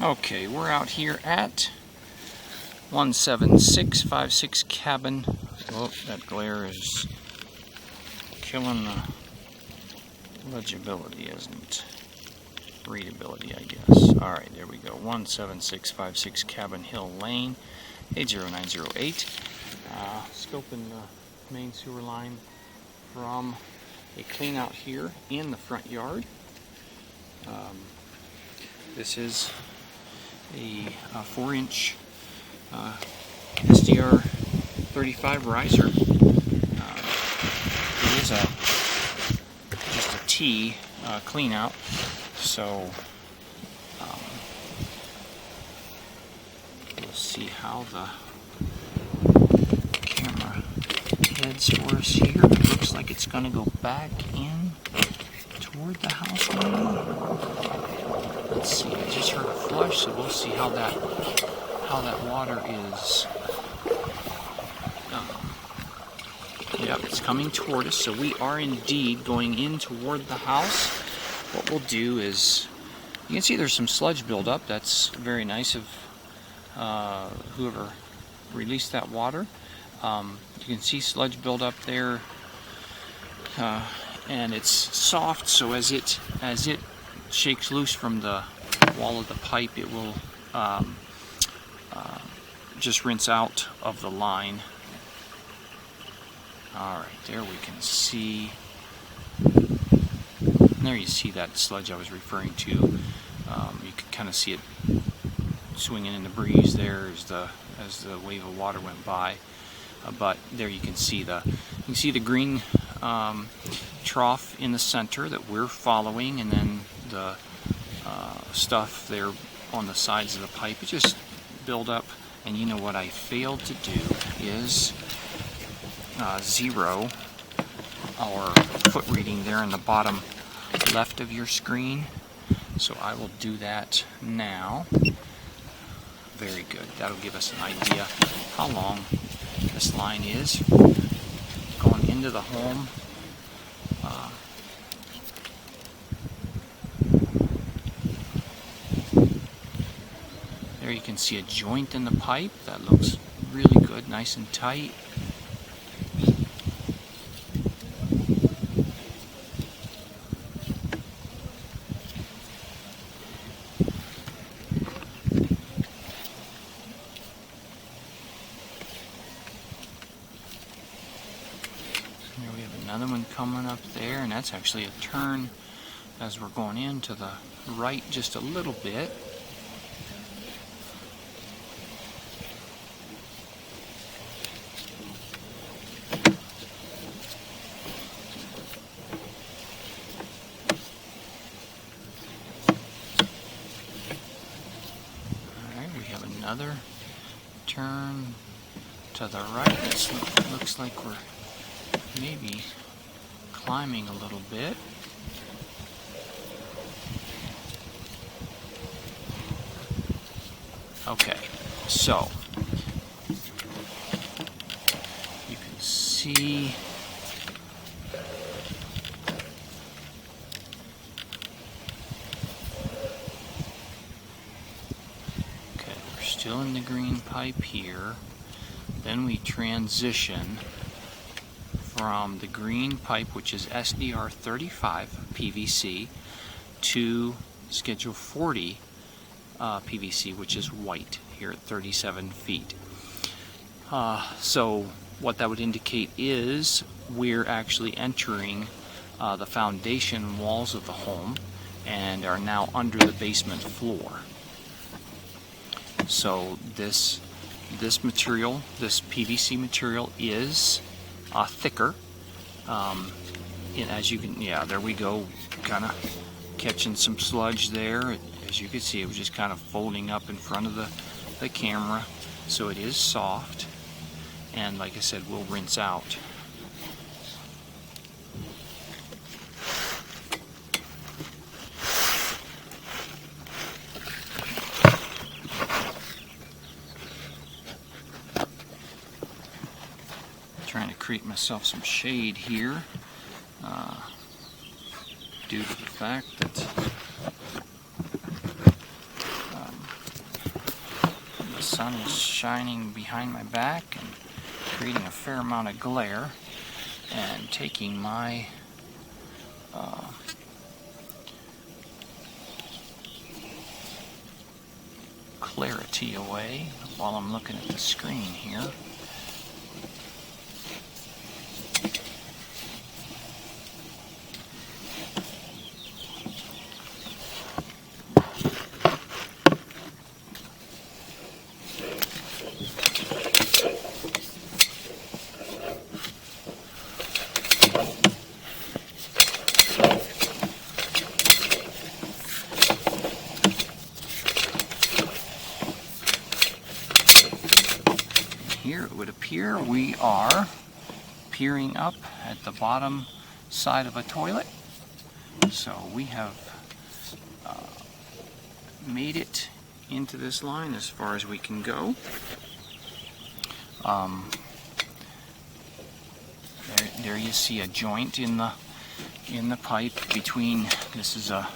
Okay, we're out here at 17656 cabin. Oh, that glare is killing the legibility, isn't it? Readability, I guess. Alright, there we go. 17656 Cabin Hill Lane, 80908. Scoping the main sewer line from a clean out here in the front yard. This is a 4-inch SDR 35 riser. It is just a T clean out, so we'll see how the camera heads for us here. It looks like it's going to go back in toward the house maybe. Let's see, I just heard a flush, so we'll see how that water is. Yep, it's coming toward us, so we are indeed going in toward the house. What we'll do is, you can see there's some sludge buildup. That's very nice of whoever released that water. You can see sludge buildup there, and it's soft, so as it shakes loose from the wall of the pipe, it will just rinse out of the line. Alright, there we can see, there you see that sludge I was referring to. You can kind of see it swinging in the breeze there as the wave of water went by. But there you can see the green trough in the center that we're following, and then the stuff there on the sides of the pipe. It just build up, and you know what I failed to do is zero our foot reading there in the bottom left of your screen. So I will do that now. Very good. That'll give us an idea how long this line is going into the home. There you can see a joint in the pipe. That looks really good, nice and tight. Here we have another one coming up there, and that's actually a turn as we're going in to the right just a little bit. Another turn to the right. It looks like we're maybe climbing a little bit. Okay, so you can see still in the green pipe here. Then we transition from the green pipe, which is SDR 35 PVC, to Schedule 40 PVC, which is white here at 37 feet. So what that would indicate is we're actually entering the foundation walls of the home and are now under the basement floor. So this material, this PVC material, is thicker. And as you can, yeah, there we go, kind of catching some sludge there. As you can see, it was just kind of folding up in front of the camera. So it is soft, and like I said, we'll rinse out. Trying to create myself some shade here due to the fact that sun is shining behind my back and creating a fair amount of glare, and taking my clarity away while I'm looking at the screen here. Here it would appear we are peering up at the bottom side of a toilet. So we have made it into this line as far as we can go. There you see a joint in the pipe between, this is a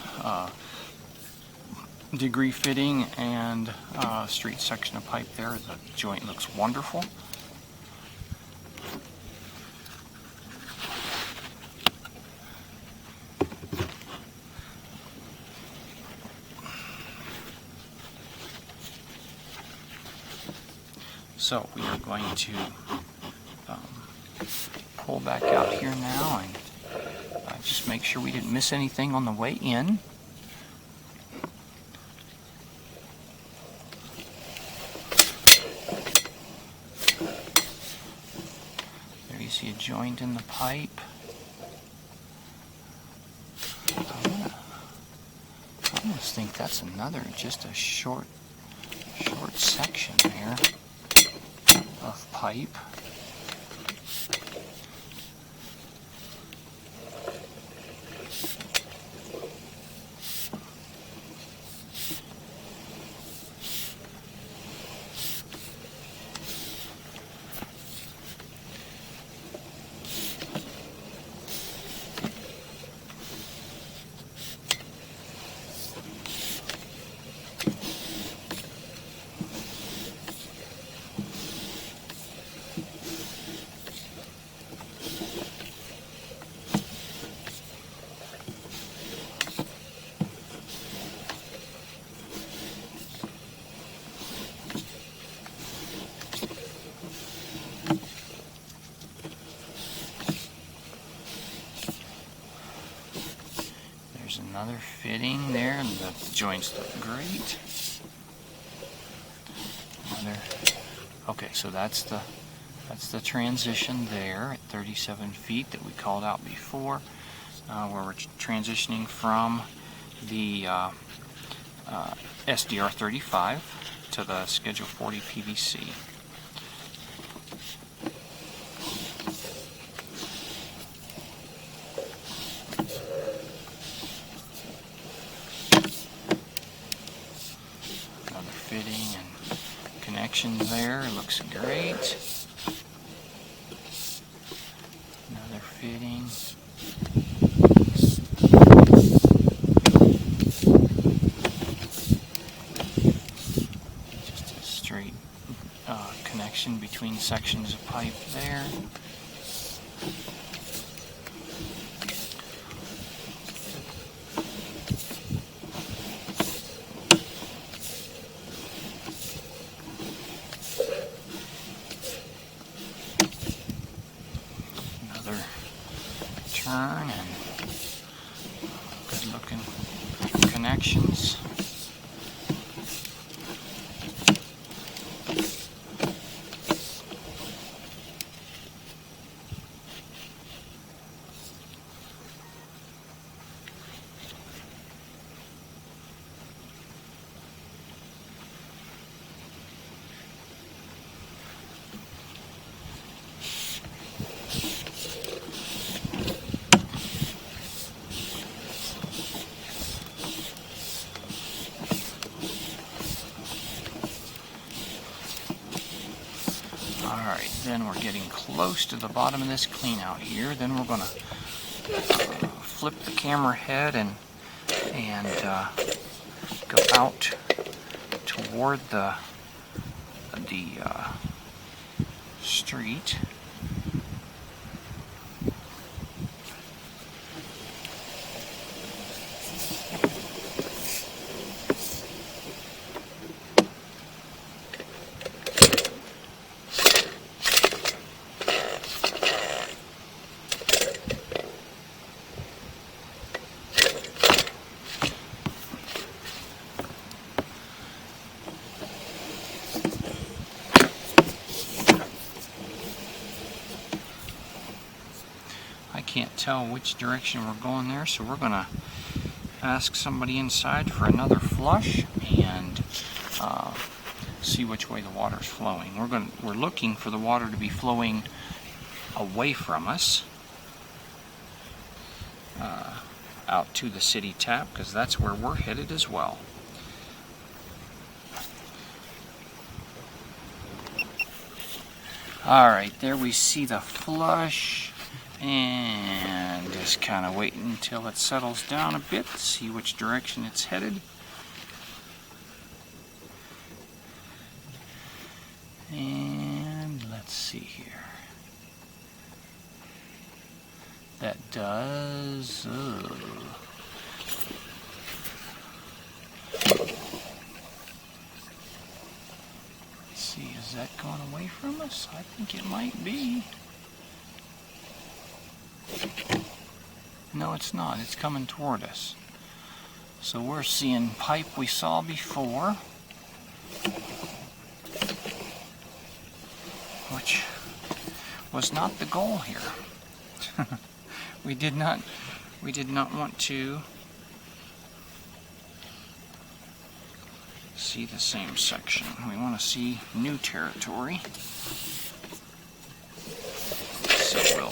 degree fitting and a straight section of pipe there. The joint looks wonderful. So we are going to pull back out here now and just make sure we didn't miss anything on the way in. There you see a joint in the pipe. I almost think that's another, just a short section there of pipe. Another fitting there, and the joints look great. Okay, so that's the transition there at 37 feet that we called out before, where we're transitioning from the SDR 35 to the Schedule 40 PVC. Fitting and connection there, looks great. Another fitting. Just a straight connection between sections of pipe there. Turn and good looking connections. Alright, then we're getting close to the bottom of this clean out here. Then we're going to flip the camera head and go out toward the the street. I can't tell which direction we're going there, so we're going to ask somebody inside for another flush and see which way the water is flowing. We're looking for the water to be flowing away from us, out to the city tap, because that's where we're headed as well. Alright, there we see the flush, and just kind of waiting until it settles down a bit, see which direction it's headed. And let's see here. That does... see, is that going away from us? I think it might be. No, it's not. It's coming toward us. So we're seeing pipe we saw before, which was not the goal here. we did not want to see the same section. We want to see new territory. So we'll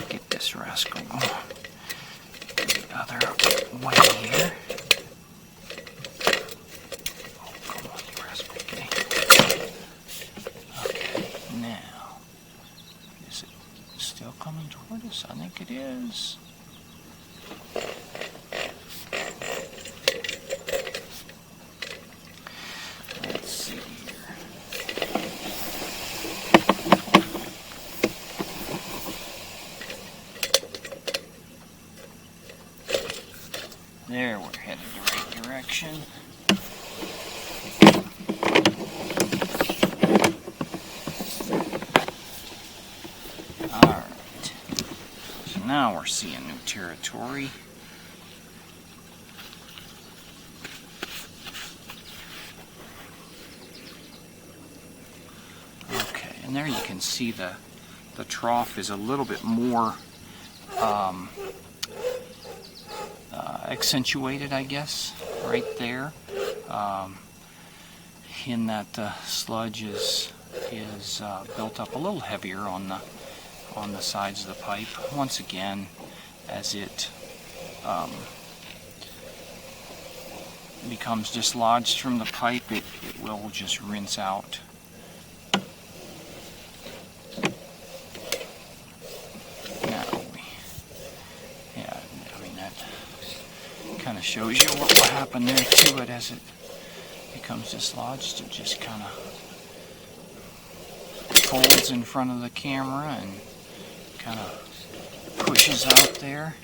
get this rascal the other way here. Oh, come on, you rascal. Okay. Okay, now, is it still coming toward us? I think it is. There, we're headed the right direction. Alright, so now we're seeing new territory. Okay, and there you can see the trough is a little bit more accentuated, I guess, right there, in that the sludge is built up a little heavier on the sides of the pipe. Once again, as it becomes dislodged from the pipe, it will just rinse out. Kind of shows you what will happen there to it as it becomes dislodged. It just kind of folds in front of the camera and kind of pushes out there.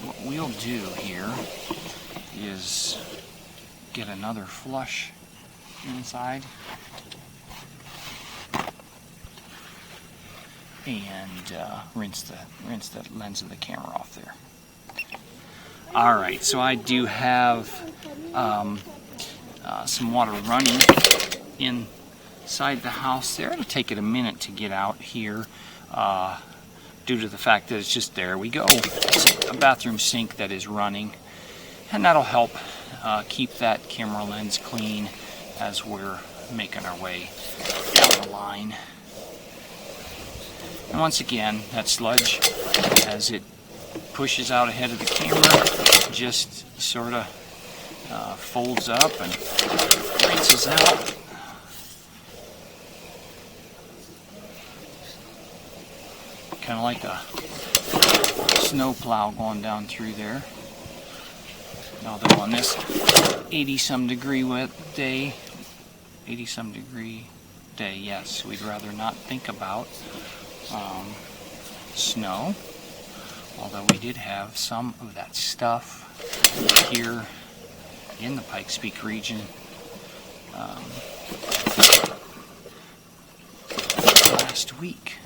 What we'll do here is get another flush inside and rinse the lens of the camera off there. Alright, so I do have some water running inside the house there. It'll take it a minute to get out here. Due to the fact that it's just, there we go, it's a bathroom sink that is running, and that'll help keep that camera lens clean as we're making our way down the line. And once again, that sludge, as it pushes out ahead of the camera, just sort of folds up and rinses out Kind of like a snow plow going down through there. Although on this 80-some degree day, 80-some degree day, yes, we'd rather not think about snow. Although we did have some of that stuff here in the Pikes Peak region last week.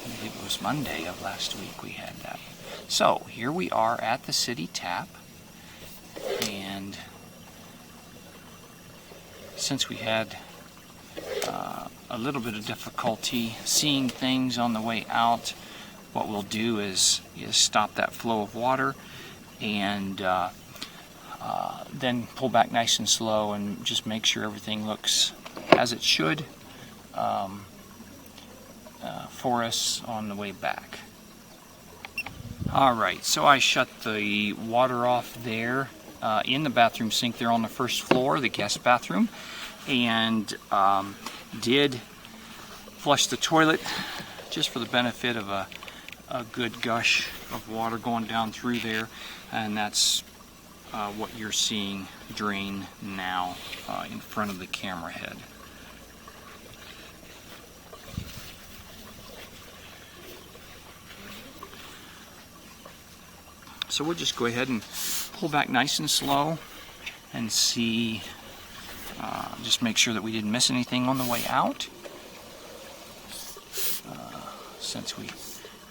I believe it was Monday of last week we had that. So here we are at the city tap, and since we had a little bit of difficulty seeing things on the way out, what we'll do is stop that flow of water and then pull back nice and slow and just make sure everything looks as it should for us on the way back. Alright, so I shut the water off there in the bathroom sink there on the first floor, the guest bathroom, and did flush the toilet just for the benefit of a good gush of water going down through there, and that's what you're seeing drain now in front of the camera head. So we'll just go ahead and pull back nice and slow and see, just make sure that we didn't miss anything on the way out, since we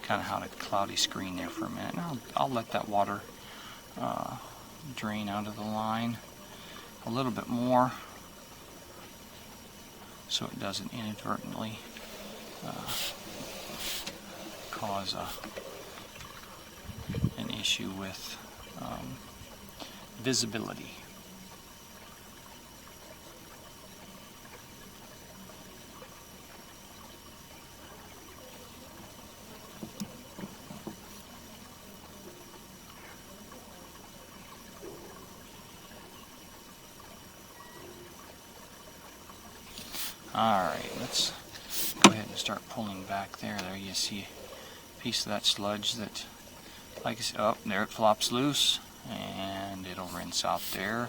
kind of had a cloudy screen there for a minute. Now I'll let that water drain out of the line a little bit more so it doesn't inadvertently cause an issue with visibility. Alright, let's go ahead and start pulling back there. There you see a piece of that sludge that, like I said, oh, there it flops loose, and it'll rinse out there.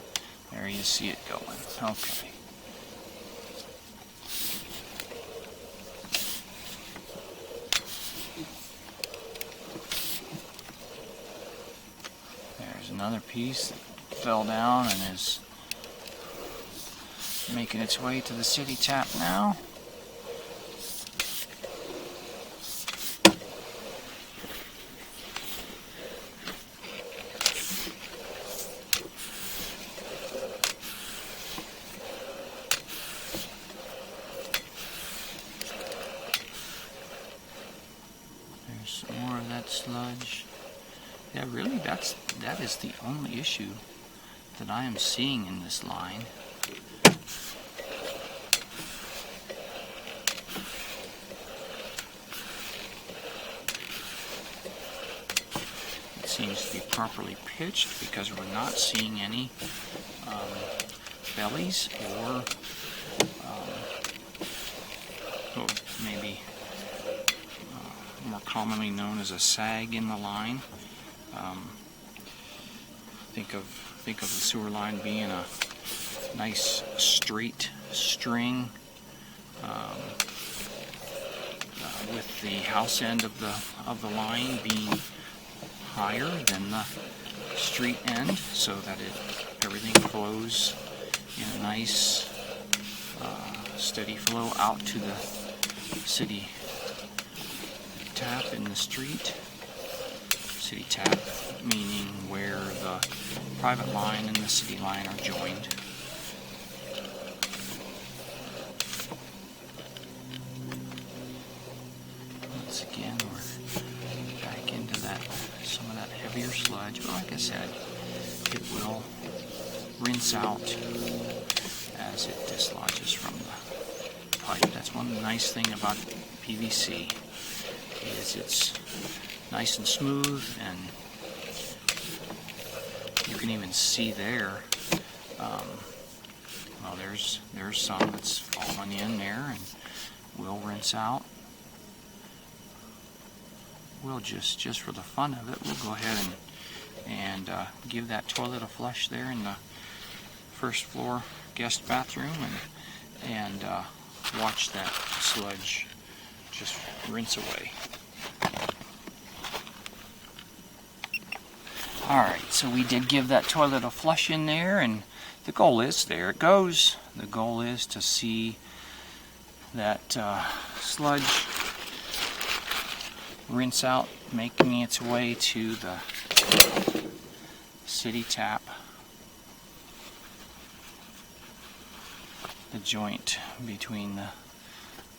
There you see it going. Okay. There's another piece that fell down and is making its way to the city tap now. There's some more of that sludge. Yeah, really, that is the only issue that I am seeing in this line. Seems to be properly pitched because we're not seeing any bellies or maybe more commonly known as a sag in the line. Think of the sewer line being a nice straight string with the house end of the line being higher than the street end, so that everything flows in a nice steady flow out to the city tap in the street. City tap meaning where the private line and the city line are joined. Once again, we're back into some of that heavier sludge, but like I said, it will rinse out as it dislodges from the pipe. That's one nice thing about PVC, is it's nice and smooth, and you can even see there, well, there's some that's fallen in there and will rinse out. we'll just for the fun of it, we'll go ahead and give that toilet a flush there in the first floor guest bathroom, and watch that sludge just rinse away. Alright, so we did give that toilet a flush in there, and the goal is, there it goes. The goal is to see that sludge rinse out, making its way to the city tap, the joint between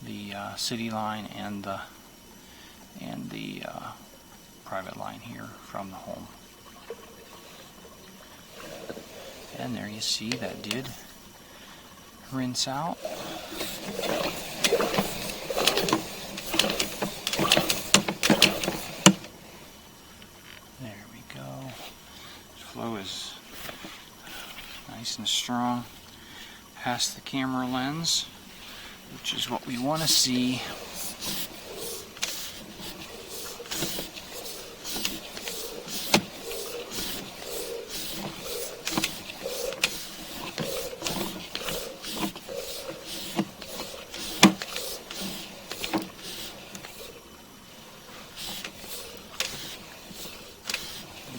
the city line and the private line here from the home. And there you see that did rinse out. There we go. The flow is nice and strong past the camera lens, which is what we want to see.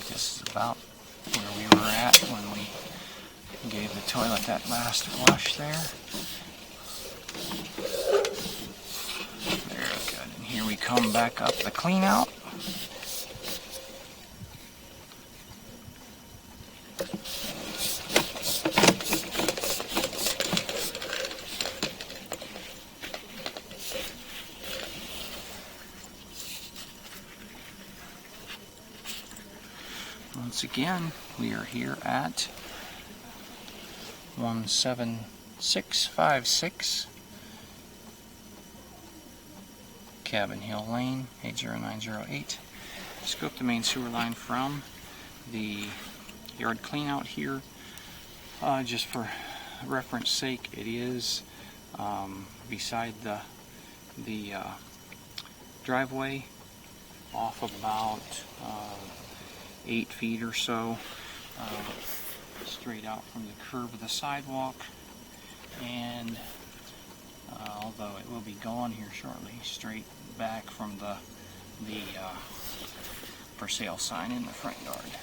This is about where we were at when we gave the toilet that last flush there. Very good. And here we come back up the clean out. Once again, we are here at 17656 Cabin Hill Lane, 80908. Scope the main sewer line from the yard clean out here. Just for reference sake, it is beside the driveway, off about 8 feet or so, straight out from the curve of the sidewalk, and although it will be gone here shortly, straight back from the for sale sign in the front yard.